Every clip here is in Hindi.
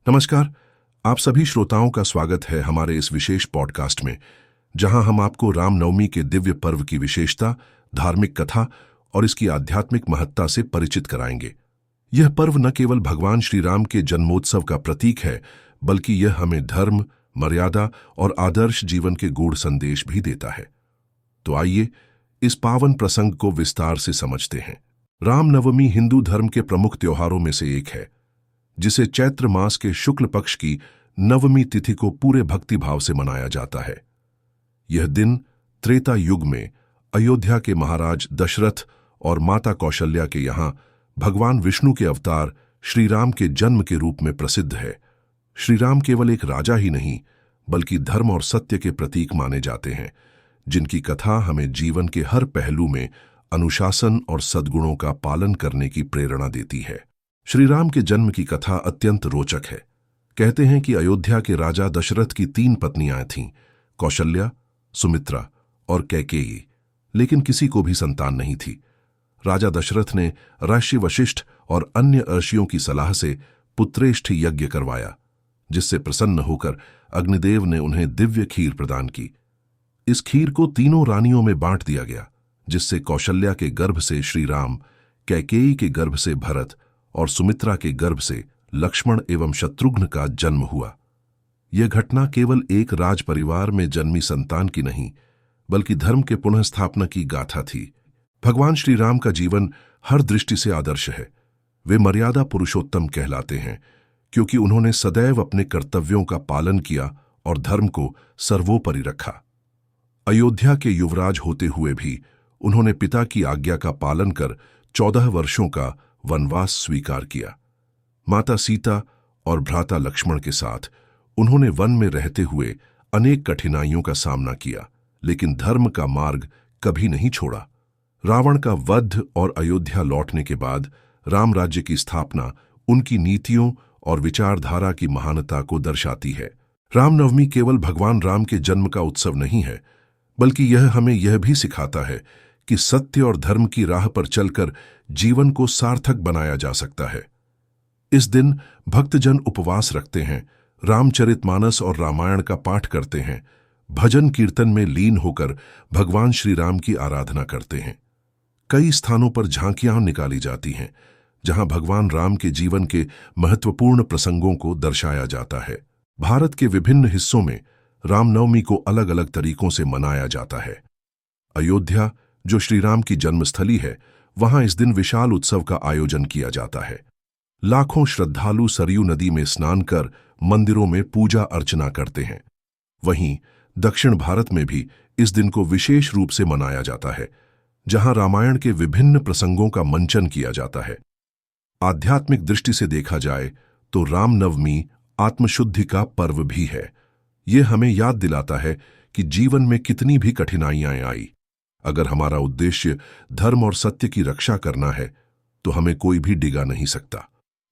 नमस्कार। आप सभी श्रोताओं का स्वागत है हमारे इस विशेष पॉडकास्ट में, जहां हम आपको रामनवमी के दिव्य पर्व की विशेषता, धार्मिक कथा और इसकी आध्यात्मिक महत्ता से परिचित कराएंगे। यह पर्व न केवल भगवान श्री राम के जन्मोत्सव का प्रतीक है, बल्कि यह हमें धर्म, मर्यादा और आदर्श जीवन के गूढ़ संदेश भी देता है। तो आइए इस पावन प्रसंग को विस्तार से समझते हैं। रामनवमी हिंदू धर्म के प्रमुख त्योहारों में से एक है, जिसे चैत्र मास के शुक्ल पक्ष की नवमी तिथि को पूरे भक्तिभाव से मनाया जाता है। यह दिन त्रेता युग में अयोध्या के महाराज दशरथ और माता कौशल्या के यहाँ भगवान विष्णु के अवतार श्री राम के जन्म के रूप में प्रसिद्ध है। श्री राम केवल एक राजा ही नहीं, बल्कि धर्म और सत्य के प्रतीक माने जाते हैं, जिनकी कथा हमें जीवन के हर पहलू में अनुशासन और सद्गुणों का पालन करने की प्रेरणा देती है। श्री राम के जन्म की कथा अत्यंत रोचक है। कहते हैं कि अयोध्या के राजा दशरथ की 3 पत्नियां थीं, कौशल्या, सुमित्रा और कैकेयी, लेकिन किसी को भी संतान नहीं थी। राजा दशरथ ने ऋषि वशिष्ठ और अन्य ऋषियों की सलाह से पुत्रेष्ठ यज्ञ करवाया, जिससे प्रसन्न होकर अग्निदेव ने उन्हें दिव्य खीर प्रदान की। इस खीर को तीनों रानियों में बांट दिया गया, जिससे कौशल्या के गर्भ से श्री राम, कैकेयी के गर्भ से भरत और सुमित्रा के गर्भ से लक्ष्मण एवं शत्रुघ्न का जन्म हुआ। यह घटना केवल एक राज परिवार में जन्मी संतान की नहीं, बल्कि धर्म के पुनः स्थापना की गाथा थी। भगवान श्री राम का जीवन हर दृष्टि से आदर्श है। वे मर्यादा पुरुषोत्तम कहलाते हैं, क्योंकि उन्होंने सदैव अपने कर्तव्यों का पालन किया और धर्म को सर्वोपरि रखा। अयोध्या के युवराज होते हुए भी उन्होंने पिता की आज्ञा का पालन कर 14 वर्षों का वनवास स्वीकार किया। माता सीता और भ्राता लक्ष्मण के साथ उन्होंने वन में रहते हुए अनेक कठिनाइयों का सामना किया, लेकिन धर्म का मार्ग कभी नहीं छोड़ा। रावण का वध और अयोध्या लौटने के बाद राम राज्य की स्थापना उनकी नीतियों और विचारधारा की महानता को दर्शाती है। रामनवमी केवल भगवान राम के जन्म का उत्सव नहीं है, बल्कि यह हमें यह भी सिखाता है कि सत्य और धर्म की राह पर चलकर जीवन को सार्थक बनाया जा सकता है। इस दिन भक्तजन उपवास रखते हैं, रामचरितमानस और रामायण का पाठ करते हैं, भजन कीर्तन में लीन होकर भगवान श्री राम की आराधना करते हैं। कई स्थानों पर झांकियां निकाली जाती हैं, जहां भगवान राम के जीवन के महत्वपूर्ण प्रसंगों को दर्शाया जाता है। भारत के विभिन्न हिस्सों में रामनवमी को अलग अलग तरीकों से मनाया जाता है। अयोध्या, जो श्री राम की जन्मस्थली है, वहां इस दिन विशाल उत्सव का आयोजन किया जाता है। लाखों श्रद्धालु सरयू नदी में स्नान कर मंदिरों में पूजा अर्चना करते हैं। वहीं दक्षिण भारत में भी इस दिन को विशेष रूप से मनाया जाता है, जहां रामायण के विभिन्न प्रसंगों का मंचन किया जाता है। आध्यात्मिक दृष्टि से देखा जाए तो रामनवमी आत्मशुद्धि का पर्व भी है। यह हमें याद दिलाता है कि जीवन में कितनी भी कठिनाइयां आई, अगर हमारा उद्देश्य धर्म और सत्य की रक्षा करना है, तो हमें कोई भी डिगा नहीं सकता।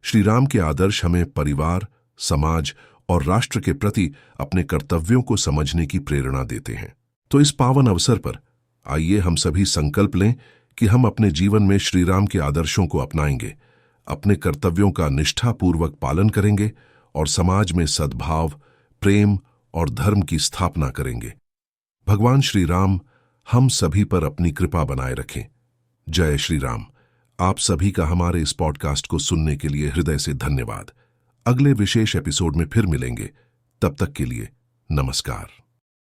श्री राम के आदर्श हमें परिवार, समाज और राष्ट्र के प्रति अपने कर्तव्यों को समझने की प्रेरणा देते हैं। तो इस पावन अवसर पर आइए हम सभी संकल्प लें कि हम अपने जीवन में श्री राम के आदर्शों को अपनाएंगे, अपने कर्तव्यों का निष्ठापूर्वक पालन करेंगे और समाज में सद्भाव, प्रेम और धर्म की स्थापना करेंगे। भगवान श्री राम हम सभी पर अपनी कृपा बनाए रखें। जय श्री राम। आप सभी का हमारे इस पॉडकास्ट को सुनने के लिए हृदय से धन्यवाद। अगले विशेष एपिसोड में फिर मिलेंगे। तब तक के लिए नमस्कार।